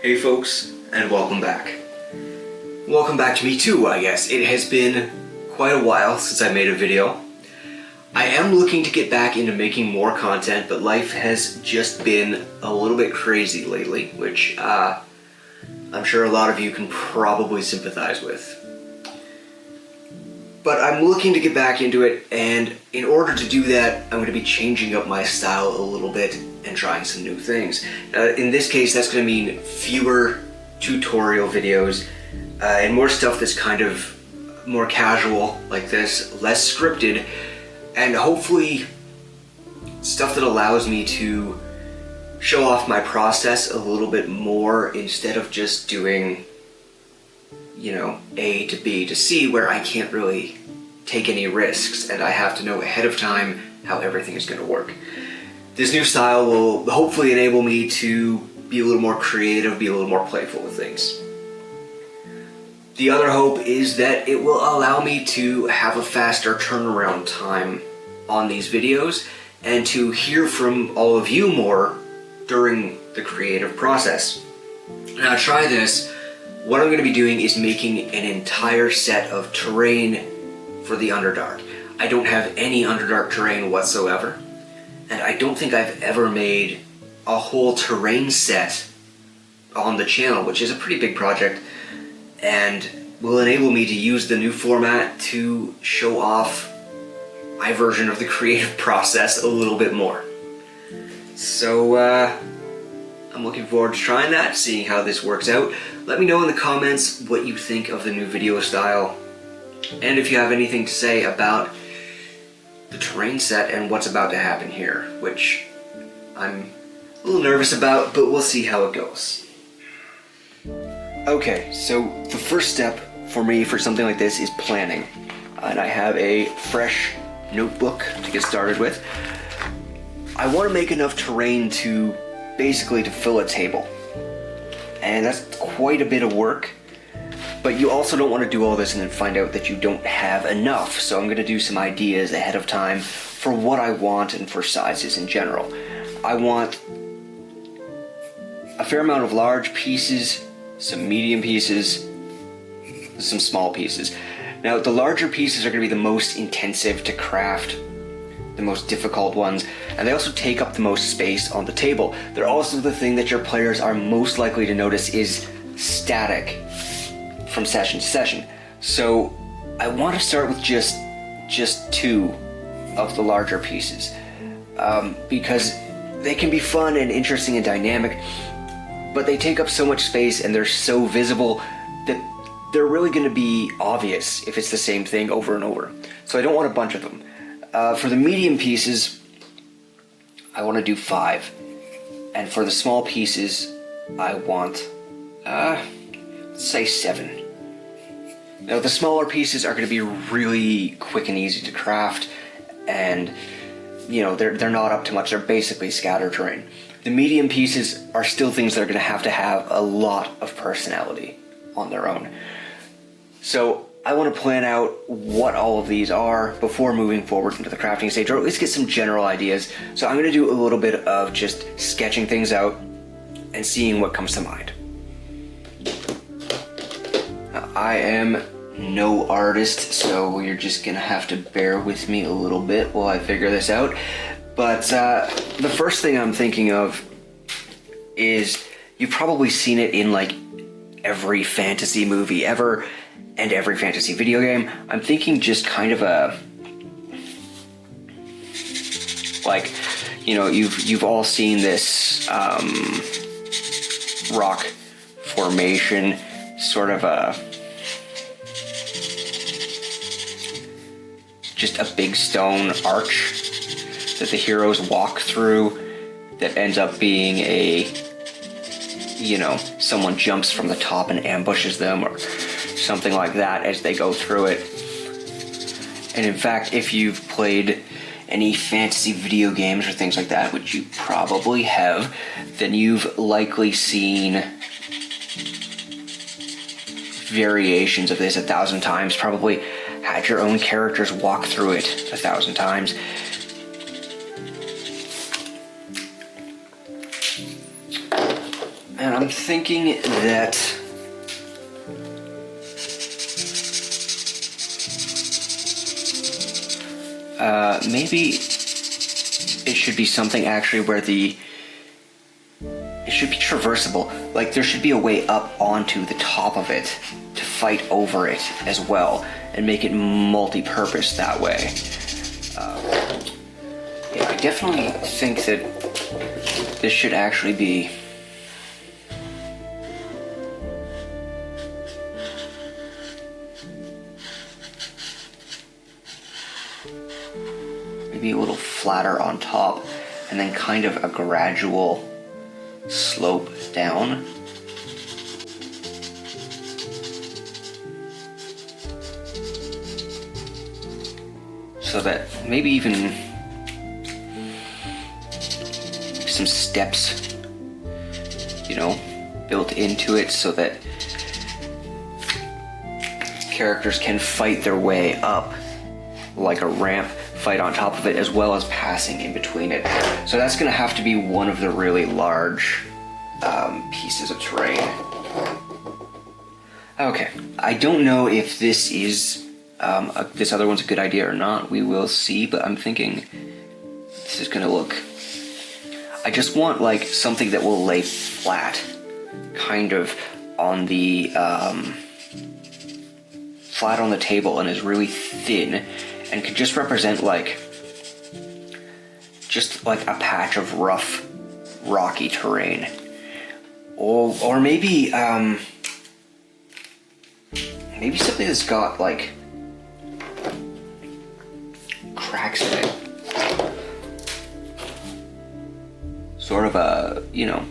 Hey folks, and welcome back. Welcome back to me too, I guess. It has been quite a while since I made a video. I am looking to get back into making more content, but life has just been a little bit crazy lately, which I'm sure a lot of you can probably sympathize with. But I'm looking to get back into it, and in order to do that, I'm going to be changing up my style a little bit and trying some new things. In this case, that's going to mean fewer tutorial videos and more stuff that's kind of more casual like this, less scripted, and hopefully stuff that allows me to show off my process a little bit more instead of just doing, you know, A to B to C, where I can't really take any risks and I have to know ahead of time how everything is going to work. This new style will hopefully enable me to be a little more creative, be a little more playful with things. The other hope is that it will allow me to have a faster turnaround time on these videos and to hear from all of you more during the creative process. Now, to try this, what I'm going to be doing is making an entire set of terrain for the Underdark. I don't have any Underdark terrain whatsoever, and I don't think I've ever made a whole terrain set on the channel, which is a pretty big project, and will enable me to use the new format to show off my version of the creative process a little bit more. So, I'm looking forward to trying that, seeing how this works out. Let me know in the comments what you think of the new video style, and if you have anything to say about the terrain set and what's about to happen here, which I'm a little nervous about, but we'll see how it goes. Okay, so the first step for me for something like this is planning. And I have a fresh notebook to get started with. I want to make enough terrain to basically to fill a table. And that's quite a bit of work. But you also don't want to do all this and then find out that you don't have enough. So I'm going to do some ideas ahead of time for what I want and for sizes in general. I want a fair amount of large pieces, some medium pieces, some small pieces. Now, the larger pieces are going to be the most intensive to craft, the most difficult ones, and they also take up the most space on the table. They're also the thing that your players are most likely to notice is static from session to session. So I want to start with just two of the larger pieces, because they can be fun and interesting and dynamic, but they take up so much space and they're so visible that they're really going to be obvious if it's the same thing over and over. So I don't want a bunch of them. For the medium pieces, I want to do 5. And for the small pieces, I want, let's say 7. Now, the smaller pieces are going to be really quick and easy to craft, and you know, they're not up to much. They're basically scatter terrain. The medium pieces are still things that are going to have a lot of personality on their own. So I want to plan out what all of these are before moving forward into the crafting stage, or at least get some general ideas. So I'm going to do a little bit of just sketching things out and seeing what comes to mind. Now, I am no artist, so you're just going to have to bear with me a little bit while I figure this out. But the first thing I'm thinking of is, you've probably seen it in like every fantasy movie ever and every fantasy video game. I'm thinking just kind of a, like, you know, you've all seen this rock formation, sort of just a big stone arch that the heroes walk through that ends up being a, you know, someone jumps from the top and ambushes them or something like that as they go through it. And in fact, if you've played any fantasy video games or things like that, which you probably have, then you've likely seen variations of this 1,000 times, probably had your own characters walk through it 1,000 times. And I'm thinking that maybe it should be something actually where it should be traversable. Like there should be a way up onto the top of it to fight over it as well and make it multi-purpose that way. Yeah, I definitely think that this should actually be maybe a little flatter on top and then kind of a gradual slope down. So that maybe even some steps, you know, built into it so that characters can fight their way up like a ramp, fight on top of it, as well as passing in between it. So that's going to have to be one of the really large pieces of terrain. Okay, I don't know if this is this other one's a good idea or not. We will see, but I'm thinking this is going to look... I just want like something that will lay flat, kind of on the flat on the table and is really thin and could just represent like a patch of rough, rocky terrain, or maybe maybe something that's got like cracks in it. Sort of a, you know,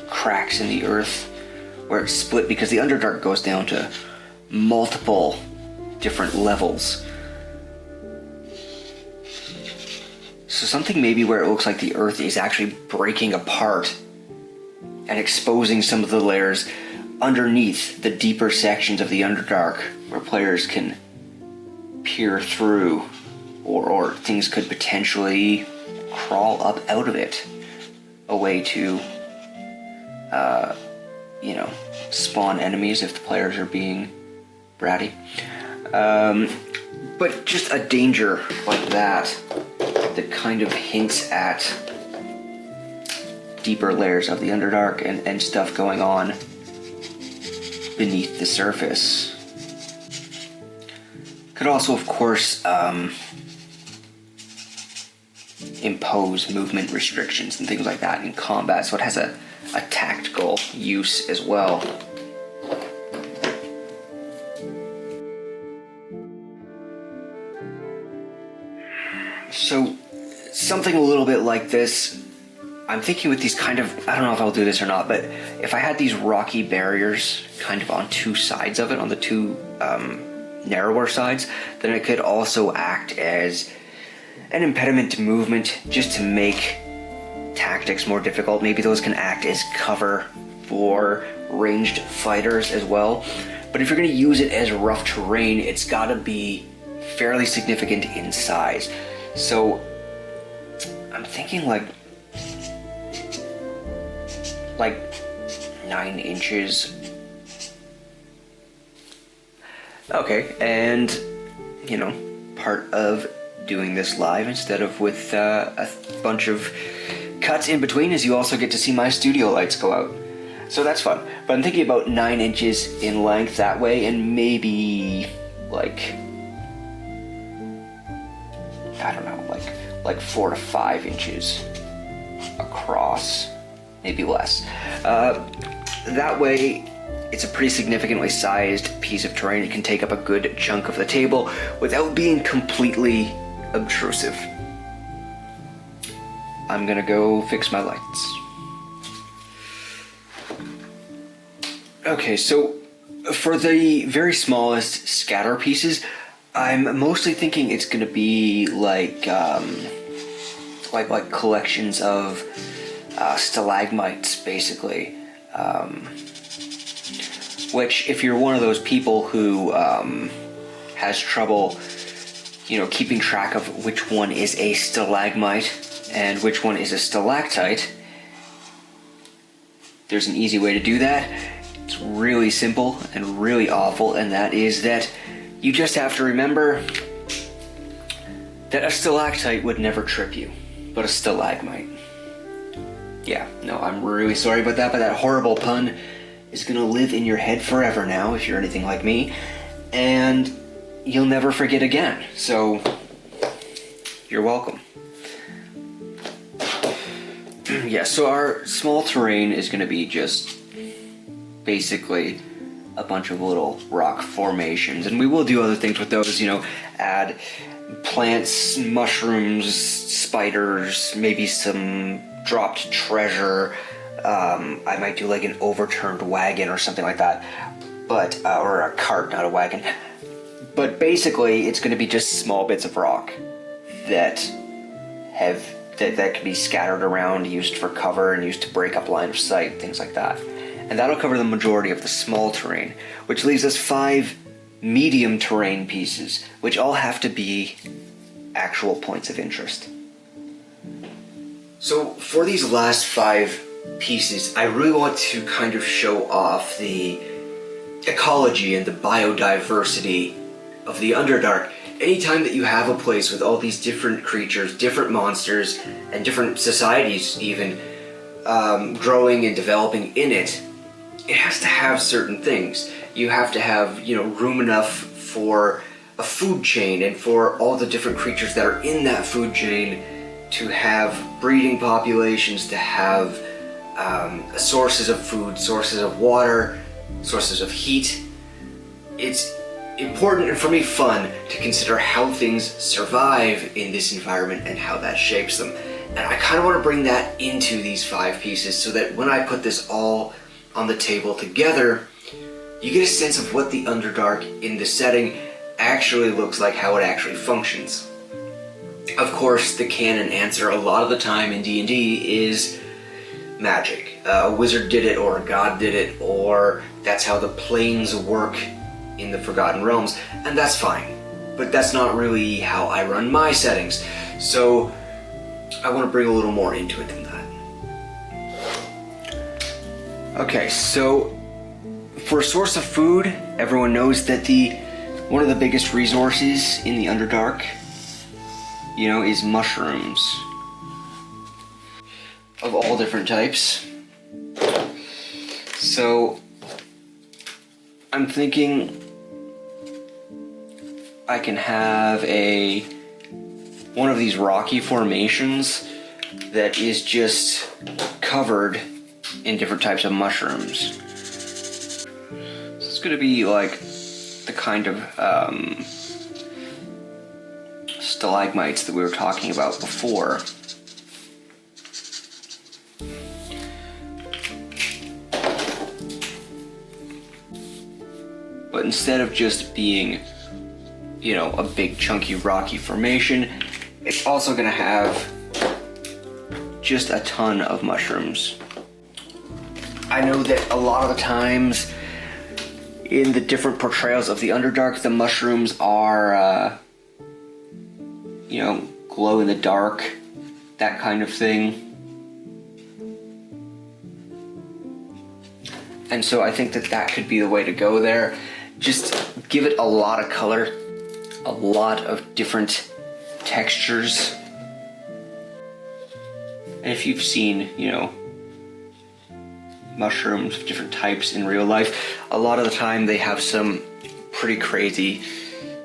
cracks in the earth where it's split, because the Underdark goes down to multiple different levels. So something maybe where it looks like the earth is actually breaking apart and exposing some of the layers underneath the deeper sections of the Underdark where players can peer through, or things could potentially crawl up out of it, a way to you know, spawn enemies if the players are being bratty. But just a danger like that kind of hints at deeper layers of the Underdark and stuff going on beneath the surface. Could also, of course, impose movement restrictions and things like that in combat, so it has a tactical use as well. So something a little bit like this, I'm thinking with these kind of, I don't know if I'll do this or not, but if I had these rocky barriers kind of on two sides of it, on the two narrower sides, then it could also act as an impediment to movement, just to make tactics more difficult. Maybe those can act as cover for ranged fighters as well. But if you're going to use it as rough terrain, it's got to be fairly significant in size. So I'm thinking like 9 inches. Okay, and you know, part of doing this live instead of with a bunch of cuts in between is you also get to see my studio lights go out. So that's fun. But I'm thinking about 9 inches in length that way, and maybe like, I don't know, like 4 to 5 inches across, maybe less. That way, it's a pretty significantly sized piece of terrain. It can take up a good chunk of the table without being completely obtrusive. I'm gonna go fix my lights. Okay, so for the very smallest scatter pieces, I'm mostly thinking it's gonna be like collections of stalagmites, basically. Which, if you're one of those people who has trouble, you know, keeping track of which one is a stalagmite and which one is a stalactite, there's an easy way to do that. It's really simple and really awful, and that is that you just have to remember that a stalactite would never trip you, but a stalagmite. Yeah, no, I'm really sorry about that, but that horrible pun is gonna live in your head forever now, if you're anything like me, and you'll never forget again, so you're welcome. Yeah, so our small terrain is gonna be just basically a bunch of little rock formations, and we will do other things with those, add plants, mushrooms, spiders, maybe some dropped treasure. I might do like an overturned wagon or something like that, but or a cart, not a wagon. But basically, it's going to be just small bits of rock that can be scattered around, used for cover, and used to break up line of sight, things like that. And that'll cover the majority of the small terrain, which leaves us 5 medium terrain pieces, which all have to be actual points of interest. So for these last 5 pieces, I really want to kind of show off the ecology and the biodiversity of the Underdark. Anytime that you have a place with all these different creatures, different monsters, and different societies even growing and developing in it, it has to have certain things. You have to have, room enough for a food chain and for all the different creatures that are in that food chain to have breeding populations, to have sources of food, sources of water, sources of heat. It's important and for me fun to consider how things survive in this environment and how that shapes them. And I kind of want to bring that into these 5 pieces so that when I put this all on the table together, you get a sense of what the Underdark in the setting actually looks like, how it actually functions. Of course, the canon answer a lot of the time in D&D is magic. A wizard did it, or a god did it, or that's how the planes work in the Forgotten Realms, and that's fine. But that's not really how I run my settings, so I want to bring a little more into it than that. Okay, so for a source of food, everyone knows that one of the biggest resources in the Underdark, is mushrooms of all different types. So I'm thinking I can have one of these rocky formations that is just covered in different types of mushrooms. So it's going to be like the kind of stalagmites that we were talking about before. But instead of just being, a big chunky rocky formation, it's also going to have just a ton of mushrooms. I know that a lot of the times in the different portrayals of the Underdark, the mushrooms are, glow in the dark, that kind of thing. And so I think that could be the way to go there. Just give it a lot of color, a lot of different textures. And if you've seen, mushrooms of different types in real life, a lot of the time they have some pretty crazy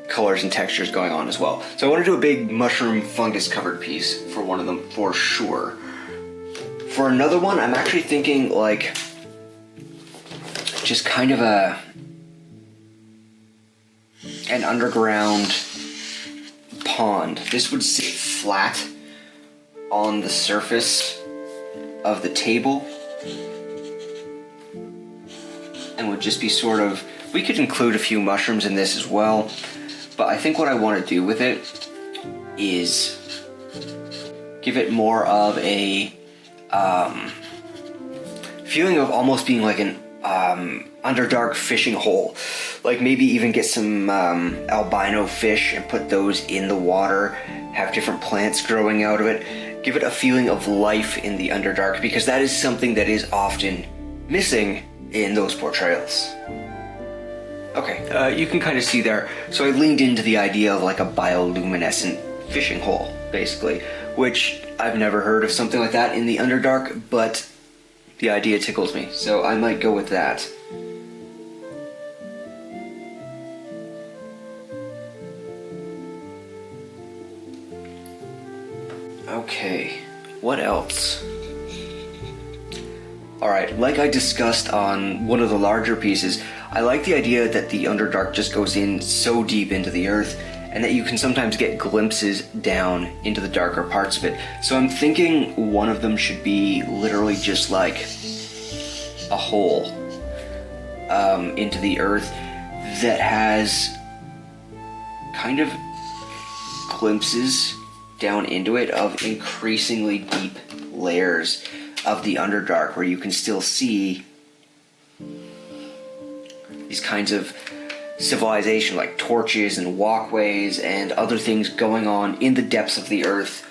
colors and textures going on as well. So I want to do a big mushroom fungus covered piece for one of them for sure. For another one, I'm actually thinking like just kind of an underground pond. This would sit flat on the surface of the table and would just be sort of, we could include a few mushrooms in this as well, but I think what I want to do with it is give it more of a feeling of almost being like an Underdark fishing hole. Like maybe even get some albino fish and put those in the water, have different plants growing out of it, give it a feeling of life in the Underdark, because that is something that is often missing in those portrayals. Okay, you can kind of see there. So I leaned into the idea of like a bioluminescent fishing hole, basically, which I've never heard of something like that in the Underdark, but the idea tickles me, so I might go with that. Okay, what else? Alright, like I discussed on one of the larger pieces, I like the idea that the Underdark just goes in so deep into the earth, and that you can sometimes get glimpses down into the darker parts of it. So I'm thinking one of them should be literally just like a hole into the earth that has kind of glimpses down into it of increasingly deep layers of the Underdark, where you can still see these kinds of civilization like torches and walkways and other things going on in the depths of the earth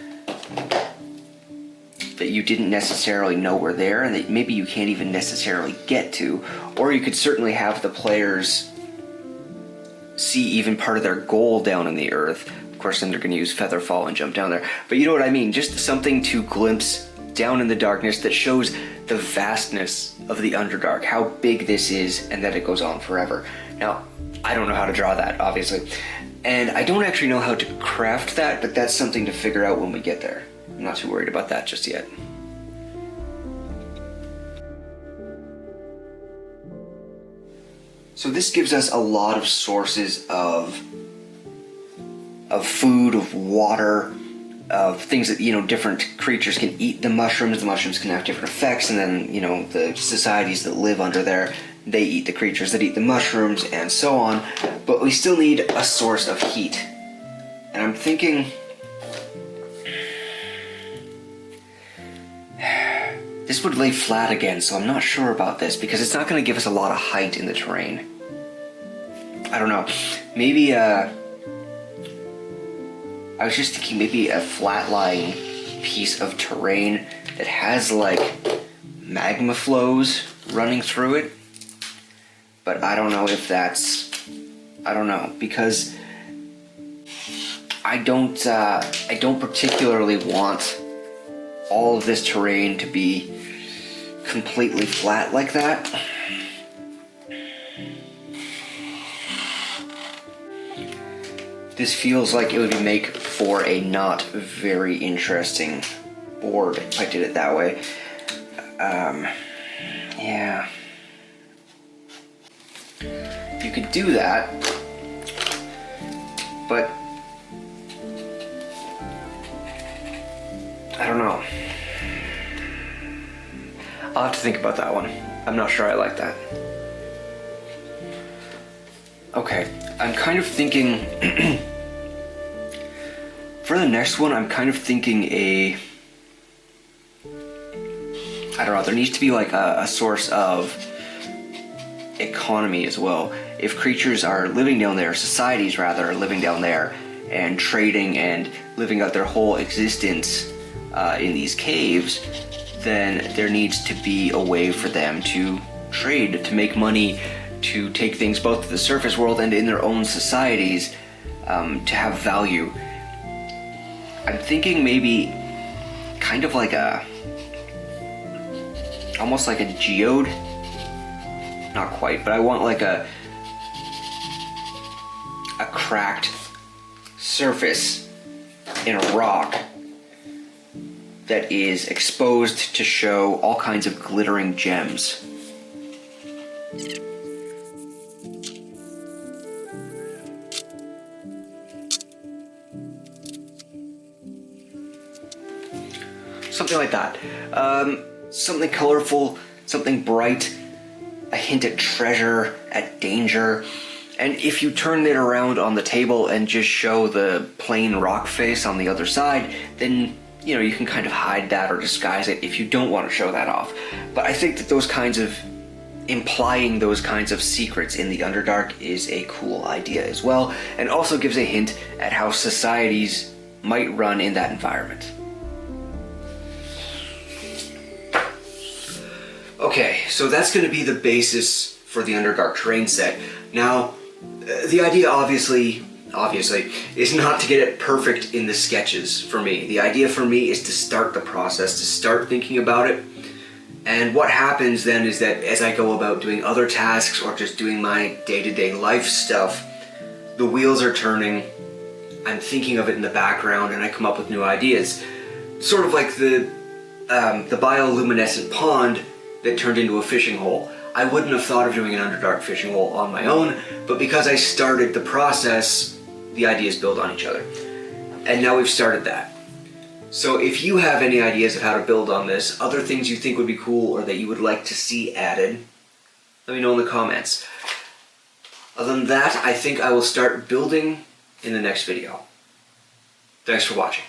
that you didn't necessarily know were there, and that maybe you can't even necessarily get to. Or you could certainly have the players see even part of their goal down in the earth. Of course, then they're going to use Featherfall and jump down there. But you know what I mean? Just something to glimpse down in the darkness that shows the vastness of the Underdark, how big this is, and that it goes on forever. Now, I don't know how to draw that, obviously. And I don't actually know how to craft that, but that's something to figure out when we get there. I'm not too worried about that just yet. So this gives us a lot of sources of food, of water, of things that, different creatures can eat the mushrooms can have different effects, and then, the societies that live under there, they eat the creatures that eat the mushrooms, and so on. But we still need a source of heat. And I'm thinking this would lay flat again, so I'm not sure about this, because it's not going to give us a lot of height in the terrain. I don't know. Maybe, I was just thinking maybe a flat-lying piece of terrain that has, like, magma flows running through it. But I don't know if that's... I don't know, because I don't particularly want all of this terrain to be completely flat like that. This feels like it would make for a not very interesting board if I did it that way. Yeah. You could do that, but I don't know. I'll have to think about that one. I'm not sure I like that. Okay, I'm kind of thinking... for the next one, I'm kind of thinking I don't know, there needs to be like a source of economy as well. If creatures are living down there, societies rather, are living down there and trading and living out their whole existence in these caves, then there needs to be a way for them to trade, to make money, to take things both to the surface world and in their own societies to have value. I'm thinking maybe kind of like almost like a geode. Not quite, but I want like a cracked surface in a rock that is exposed to show all kinds of glittering gems. Something like that. Something colorful, something bright, a hint at treasure, at danger. And if you turn it around on the table and just show the plain rock face on the other side, then, you can kind of hide that or disguise it if you don't want to show that off. But I think that implying those kinds of secrets in the Underdark is a cool idea as well, and also gives a hint at how societies might run in that environment. Okay, so that's going to be the basis for the Underdark terrain set. Now, the idea obviously, is not to get it perfect in the sketches for me. The idea for me is to start the process, to start thinking about it. And what happens then is that as I go about doing other tasks or just doing my day-to-day life stuff, the wheels are turning, I'm thinking of it in the background, and I come up with new ideas. Sort of like the bioluminescent pond that turned into a fishing hole. I wouldn't have thought of doing an Underdark fishing hole on my own, but because I started the process, the ideas build on each other. And now we've started that. So if you have any ideas of how to build on this, other things you think would be cool or that you would like to see added, let me know in the comments. Other than that, I think I will start building in the next video. Thanks for watching.